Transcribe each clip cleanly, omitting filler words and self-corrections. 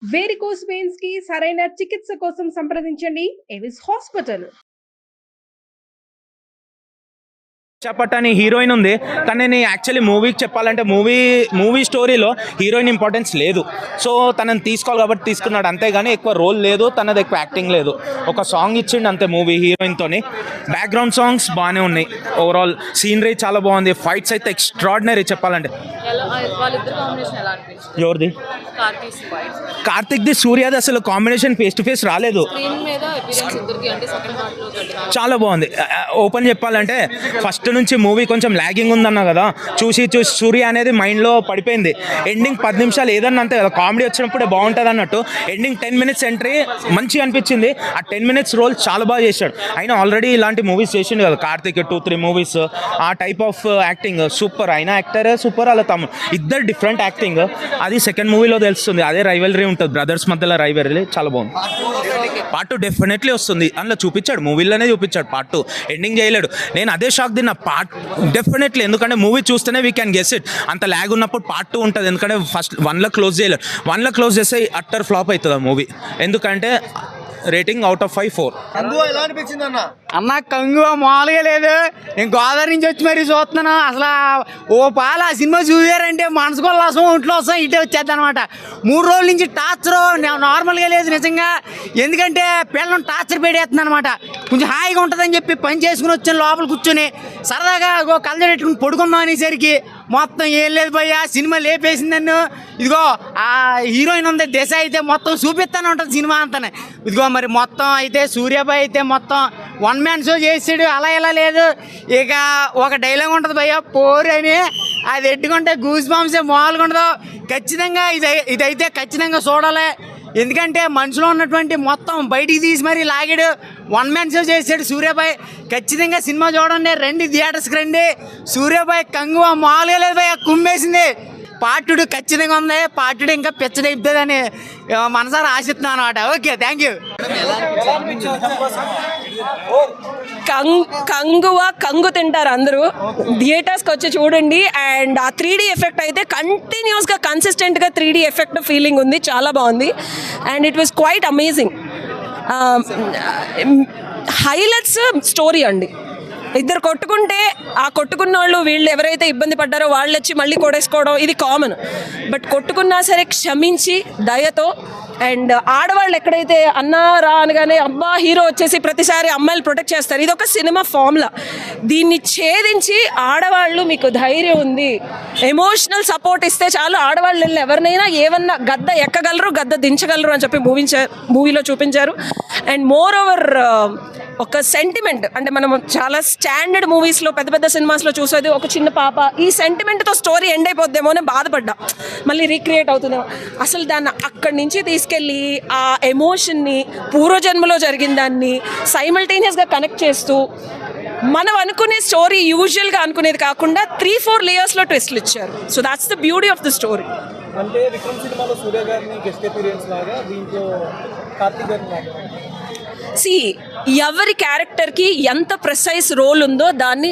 Varicose veins కి సరైన చికిత్స కోసం సంప్రదించండి ఎవిస్ హాస్పిటల్. చపట్ అని హీరోయిన్ ఉంది, కానీ నేను యాక్చువల్లీ మూవీకి చెప్పాలంటే మూవీ స్టోరీలో హీరోయిన్ ఇంపార్టెన్స్ లేదు. సో తనని తీసుకోవాలి కాబట్టి తీసుకున్నాడు, అంతేగాని ఎక్కువ రోల్ లేదు, తనది ఎక్కువ యాక్టింగ్ లేదు. ఒక సాంగ్ ఇచ్చిండు అంతే మూవీ హీరోయిన్తోని. బ్యాక్గ్రౌండ్ సాంగ్స్ బాగానే ఉన్నాయి, ఓవరాల్ సీనరీ చాలా బాగుంది, ఫైట్స్ అయితే ఎక్స్ట్రాడినరీ చెప్పాలంటే. ఎవరిది? కార్తిక్ది సూర్యది అసలు కాంబినేషన్ ఫేస్ టు ఫేస్ రాలేదు, చాలా బాగుంది. ఓపెన్ చెప్పాలంటే ఫస్ట్ నుంచి మూవీ కొంచెం లాగింగ్ ఉందన్నా కదా, చూసి సూర్య అనేది మైండ్లో పడిపోయింది. ఎండింగ్ 10 నిమిషాలు ఏదన్నా అంతే కదా, కామెడీ వచ్చినప్పుడే బాగుంటుంది అన్నట్టు. ఎండింగ్ 10 minutes ఎంట్రీ మంచిగా అనిపించింది. ఆ 10 minutes రోల్ చాలా బాగా చేశాడు. అయినా ఆల్రెడీ ఇలాంటి మూవీస్ చేసిండు కదా కార్తిక్, 2-3 మూవీస్. ఆ టైప్ ఆఫ్ యాక్టింగ్ సూపర్. అయినా యాక్టర్ సూపర్, అలా తమ్ముడు ఇద్దరు డిఫరెంట్ యాక్టింగ్. అది సెకండ్ మూవీలో తెలుస్తుంది. అదే రైవలరీ ఉంటుంది, బ్రదర్స్ మధ్యలో రైవలరీ చాలా బాగుంది. పార్ట్ 2 డెఫినెట్లీ వస్తుంది, అందులో చూపించాడు, మూవీలోనే చూపించాడు. పార్ట్ 2 ఎండింగ్ చేయలేడు. నేను అదే షాక్ తిన్నా. పార్ట్ డెఫినెట్లీ, ఎందుకంటే మూవీ చూస్తేనే వీ క్యాన్ గెస్ ఇట్. అంత ల్యాగ్ ఉన్నప్పుడు పార్ట్ 2 ఉంటుంది, ఎందుకంటే ఫస్ట్ 1లో క్లోజ్ చేయలేడు. 1లో క్లోజ్ చేస్తే అట్టర్ ఫ్లాప్ అవుతుంది ఆ మూవీ. ఎందుకంటే రేటింగ్ అవుట్ ఆఫ్ 5 4. అన్న కంగు మామూలుగా లేదు. నేను గోదావరి నుంచి వచ్చి మరీ చూస్తున్నాను. అసలు ఓ పాల ఆ సినిమా చూసారంటే మనసుకోసం ఒంట్లో వస్తాం, ఇటే వచ్చేద్ది అనమాట. 3 రోజుల నుంచి టార్చర్ నార్మల్గా లేదు నిజంగా. ఎందుకంటే పిల్లలను టార్చర్ పెడేస్తుంది అనమాట. కొంచెం హాయిగా ఉంటుందని చెప్పి పని చేసుకుని వచ్చాను, లోపల కూర్చొని సరదాగా కళ్ళ పెట్టుకుని పడుకుందాం అనేసరికి మొత్తం ఏం లేదు భయ్య, సినిమా లేపేసింది నన్ను. ఇదిగో ఆ హీరోయిన్ ఉంది దిశ, అయితే మొత్తం చూపిస్తానే ఉంటుంది సినిమా అంతానే. ఇదిగో మరి మొత్తం అయితే సూర్యాబాయ్ అయితే మొత్తం 1 man షో చేసాడు. అలా ఇలా లేదు. ఇక ఒక డైలాగ్ ఉంటుంది భయ్య, పోరు అని. అది ఎట్టుకుంటే గూస్ బాంబ్సే మామూలుగా ఉండదు. ఖచ్చితంగా ఇదైతే ఖచ్చితంగా చూడాలి. ఎందుకంటే మనసులో ఉన్నటువంటి మొత్తం బయటికి తీసి మరీ లాగాడు. 1 man షో చేసాడు సూర్యాబాయ్. ఖచ్చితంగా సినిమా చూడండి, రండి థియేటర్స్కి రండి. సూర్యాబాయ్ కంగువ మామూలుగా లేదు భయ్య, కుమ్మేసింది. పార్ట్ 2 ఖచ్చితంగా ఉంది. పార్ట్ 2 ఇంకా పిచ్చడైపోతుందని మనసారా ఆశిస్తున్నాను అనమాట. Okay, thank you. కంగు తింటారు అందరూ, థియేటర్స్కి వచ్చి చూడండి. అండ్ ఆ 3D ఎఫెక్ట్ అయితే కంటిన్యూస్గా కన్సిస్టెంట్గా 3D ఎఫెక్ట్ ఫీలింగ్ ఉంది, చాలా బాగుంది. And it was quite amazing. Highlights story అండి. ఇద్దరు కొట్టుకుంటే ఆ కొట్టుకున్న వాళ్ళు వీళ్ళు ఎవరైతే ఇబ్బంది పడ్డారో వాళ్ళు వచ్చి మళ్ళీ కొడేసుకోవడం ఇది కామన్. బట్ కొట్టుకున్నా సరే క్షమించి దయతో, అండ్ ఆడవాళ్ళు ఎక్కడైతే అన్నారా అనగానే అబ్బా హీరో వచ్చేసి ప్రతిసారి అమ్మాయిలు ప్రొటెక్ట్ చేస్తారు, ఇది ఒక సినిమా ఫార్ములా. దీన్ని ఛేదించి ఆడవాళ్ళు మీకు ధైర్యం ఉంది, ఎమోషనల్ సపోర్ట్ ఇస్తే చాలు, ఆడవాళ్ళు వెళ్ళి ఎవరినైనా ఏమన్నా గద్ద ఎక్కగలరు, గద్ద దించగలరు అని చెప్పి మూవీలో చూపించారు. అండ్ మోర్ ఓవర్ ఒక సెంటిమెంట్, అంటే మనం చాలా స్టాండర్డ్ మూవీస్లో పెద్ద పెద్ద సినిమాస్లో చూసేది ఒక చిన్న పాప, ఈ సెంటిమెంట్తో స్టోరీ ఎండ్ అయిపోద్దేమో అని బాధపడ్డా, మళ్ళీ రీక్రియేట్ అవుతుందేమో. అసలు దాన్ని అక్కడి నుంచి తీసుకెళ్ళి ఆ ఎమోషన్ని, పూర్వజన్మలో జరిగిన దాన్ని సైమల్టేనియస్గా కనెక్ట్ చేస్తూ మనం అనుకునే స్టోరీ యూజువల్గా అనుకునేది కాకుండా 3-4 లేయర్స్లో ట్విస్ట్లు ఇచ్చారు. So that's the beauty of the story. అంటే విక్రమ్ సినిమాలో సూర్య గారిని గెస్ట్ అపియరెన్స్ లాగా, దీంట్లో కార్తీక్ గారిని లాగా. ఎవరి క్యారెక్టర్కి ఎంత ప్రెసైజ్ రోల్ ఉందో దాన్ని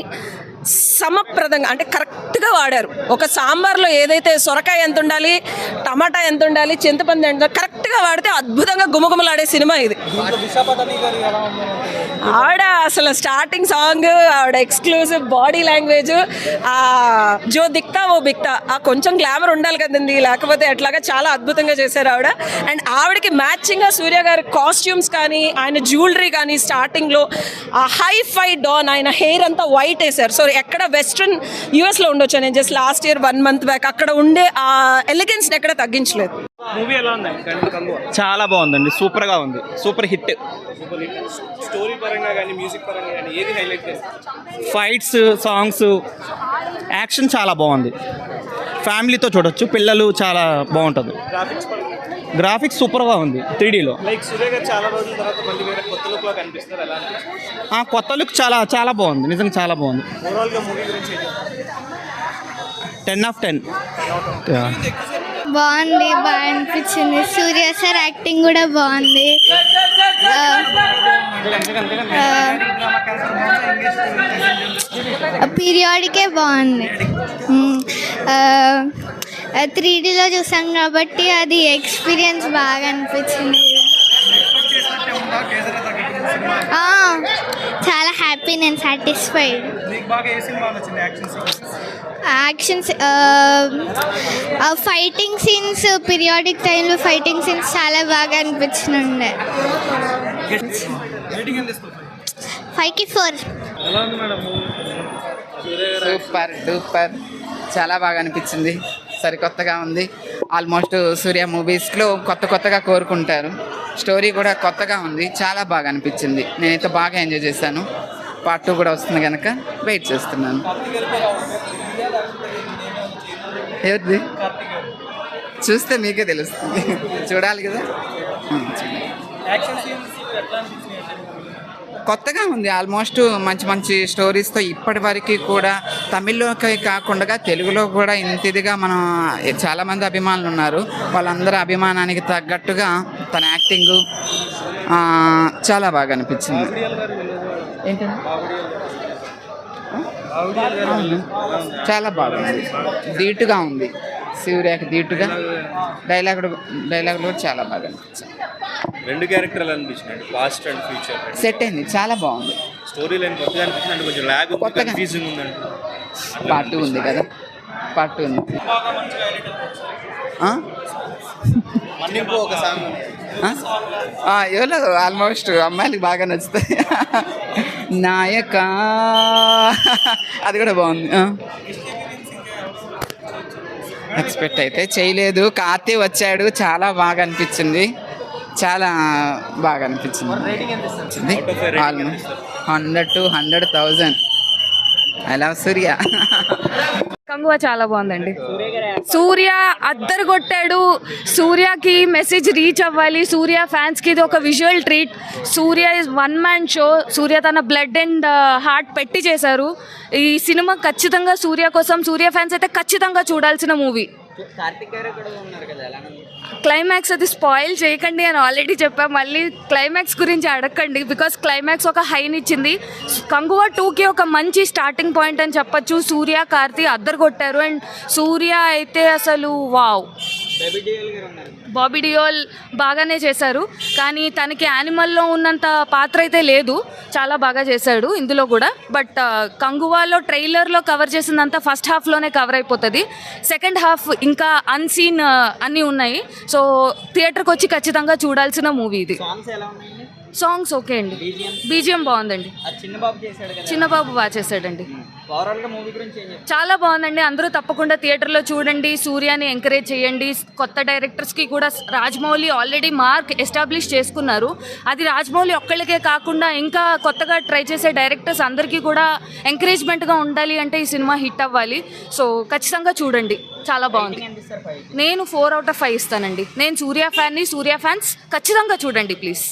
సమప్రదంగా అంటే కరెక్ట్గా వాడారు. ఒక సాంబార్లో ఏదైతే సొరకాయ ఎంత ఉండాలి, టమాటా ఎంత ఉండాలి, చింతపండు ఎంత కరెక్ట్గా వాడితే అద్భుతంగా గుమగుమలాడే సినిమా ఇది. ఆవిడ అసలు స్టార్టింగ్ సాంగ్, ఆవిడ ఎక్స్క్లూజివ్ బాడీ లాంగ్వేజ్, జో దిక్తా ఓ బిక్తా, ఆ కొంచెం గ్లామర్ ఉండాలి కదండి, లేకపోతే ఎట్లాగా చాలా అద్భుతంగా చేశారు ఆవిడ. అండ్ ఆవిడకి మ్యాచింగ్గా సూర్య గారి కాస్ట్యూమ్స్ కానీ, ఆయన జ్యువెలరీ కానీ, స్టార్టింగ్లో ఆ హై ఫై డాన్, ఆయన హెయిర్ అంతా వైట్ వేశారు. సో ఎక్కడ వెస్ట్రన్ యూఎస్లో ఉండొచ్చు, నేను just last year 1 month back అక్కడ ఉండే ఆ ఎలిగెన్స్ని ఎక్కడ తగ్గించలేదు. మూవీ ఎలా ఉంది? చాలా బాగుందండి, సూపర్గా ఉంది, సూపర్ హిట్. స్టోరీ పరంగా కానీ, మ్యూజిక్ పరంగా కానీ ఏది హైలైట్ చేస్తారు? ఫైట్స్, సాంగ్స్, యాక్షన్ చాలా బాగుంది. ఫ్యామిలీతో చూడొచ్చు, పిల్లలు చాలా బాగుంటుంది. గ్రాఫిక్స్ సూపర్గా ఉంది 3Dలో. లైక్ సూర్య గారు చాలా రోజుల తర్వాత మళ్ళీ వేరే కొత్త లుక్లో కనిపిస్తారు, ఎలా ఆ కొత్త లుక్ చాలా చాలా బాగుంది, నిజంగా చాలా బాగుంది. ఓవరాల్గా మూవీ గురించి 10 of 10. బాగుంది, బాగా అనిపించింది. సూర్య సార్ యాక్టింగ్ కూడా బాగుంది. పీరియాడికే బాగుంది. 3Dలో చూసాం కాబట్టి అది ఎక్స్పీరియన్స్ బాగా అనిపించింది. ఆ, చాలా హ్యాపీ, నేను సాటిస్ఫైడ్. నీకు బాగా ఏ సినిమా నచ్చింది? Action scenes, actions, fighting scenes, periodic టైంలో ఫైటింగ్ సీన్స్ చాలా బాగా అనిపించింది. రేటింగ్ ఎంత ఇస్తావు? 5కి 4. ఎలా ఉంది మేడం మూవీ? సూపర్ డూపర్, చాలా బాగా అనిపించింది. సరికొత్తగా ఉంది. ఆల్మోస్ట్ సూర్య మూవీస్లో కొత్తగా కోరుకుంటారు. స్టోరీ కూడా కొత్తగా ఉంది, చాలా బాగా అనిపించింది. నేనైతే బాగా ఎంజాయ్ చేశాను. పార్ట్ 2 కూడా వస్తుంది కనుక వెయిట్ చేస్తున్నాను. ఎవరిది చూస్తే మీకే తెలుస్తుంది, చూడాలి కదా. చూడండి. యాక్షన్ సీన్స్ ఎట్లా అనిపించినాయి? కొత్తగా ఉంది. ఆల్మోస్ట్ మంచి స్టోరీస్తో ఇప్పటి వరకు కూడా తమిళ్లోకి కాకుండా తెలుగులో కూడా ఇంత ఇదిగా మనం చాలామంది అభిమానులు ఉన్నారు. వాళ్ళందరూ అభిమానానికి తగ్గట్టుగా తన యాక్టింగు చాలా బాగా అనిపించింది. ఏంటండి? అవును, చాలా బాగుంది. ధీటుగా ఉంది, సూర్యకి ధీటుగా. డైలాగులు కూడా చాలా బాగా అనిపించింది. 2 క్యారెక్టర్లు అనిపించినాయి, పాస్ట్ అండ్ ఫ్యూచర్. సెట్ అయింది, చాలా బాగుంది. స్టోరీ లైన్ కొత్తగా అనిపించింది, అంటే కొంచెం ల్యాగ్, కొత్తగా. కన్ఫ్యూజింగ్ ఉందంటే. పార్ట్ 2 ఉంది కదా, పార్ట్ 2 ఉంది. ఆ? మన్నింపు ఒక సాంగ్ ఎవరో ఆల్మోస్ట్ అమ్మాయిలకి బాగా నచ్చుతాయి. నాయక అది కూడా బాగుంది. ఎక్స్పెక్ట్ అయితే చేయలేదు. కార్తీ వచ్చాడు, చాలా బాగా అనిపించింది. చాలా బాగా అనిపించింది. 100 to 100,000. ఐ లవ్ సూర్య. కంగువ చాలా బాగుందండి. సూర్య అద్దరు కొట్టాడు. సూర్యకి మెసేజ్ రీచ్ అవ్వాలి. సూర్య ఫ్యాన్స్కి ఇది ఒక visual treat. Surya is 1 man show. Surya తన బ్లడ్ అండ్ హార్ట్ పెట్టి చేశారు ఈ సినిమా. ఖచ్చితంగా సూర్య కోసం సూర్య ఫ్యాన్స్ అయితే ఖచ్చితంగా చూడాల్సిన మూవీ. క్లైమాక్స్ అది స్పాయిల్ చేయకండి అని ఆల్రెడీ చెప్పా. మళ్ళీ క్లైమాక్స్ గురించి అడగండి, బికాస్ క్లైమాక్స్ ఒక హైనిచ్చింది. కంగువ 2కి ఒక మంచి స్టార్టింగ్ పాయింట్ అని చెప్పొచ్చు. సూర్య కార్తీ అద్దరు కొట్టారు. అండ్ సూర్య అయితే అసలు వావ్. బాబీ డియోల్ బాగానే చేశారు, కానీ తనకి యానిమల్లో ఉన్నంత పాత్ర అయితే లేదు. చాలా బాగా చేశాడు ఇందులో కూడా. బట్ కంగువాలో ట్రైలర్లో కవర్ చేసిందంతా ఫస్ట్ హాఫ్లోనే కవర్ అయిపోతుంది. సెకండ్ హాఫ్ ఇంకా అన్సీన్ అన్నీ ఉన్నాయి. సో థియేటర్కి వచ్చి ఖచ్చితంగా చూడాల్సిన మూవీ ఇది. సాంగ్స్ ఓకే అండి, బీజిఎం బాగుందండి. చిన్నబాబు బాగా చేశాడండి. చాలా బాగుందండి. అందరూ తప్పకుండా థియేటర్లో చూడండి. సూర్యాని ఎంకరేజ్ చేయండి. కొత్త డైరెక్టర్స్కి కూడా రాజమౌళి ఆల్రెడీ మార్క్ ఎస్టాబ్లిష్ చేసుకున్నారు. అది రాజమౌళి ఒక్కళ్ళకే కాకుండా ఇంకా కొత్తగా ట్రై చేసే డైరెక్టర్స్ అందరికీ కూడా ఎంకరేజ్మెంట్గా ఉండాలి అంటే ఈ సినిమా హిట్ అవ్వాలి. సో ఖచ్చితంగా చూడండి, చాలా బాగుంది. నేను 4 out of 5 ఇస్తానండి. నేను సూర్య ఫ్యాన్ని. సూర్య ఫ్యాన్స్ ఖచ్చితంగా చూడండి ప్లీజ్.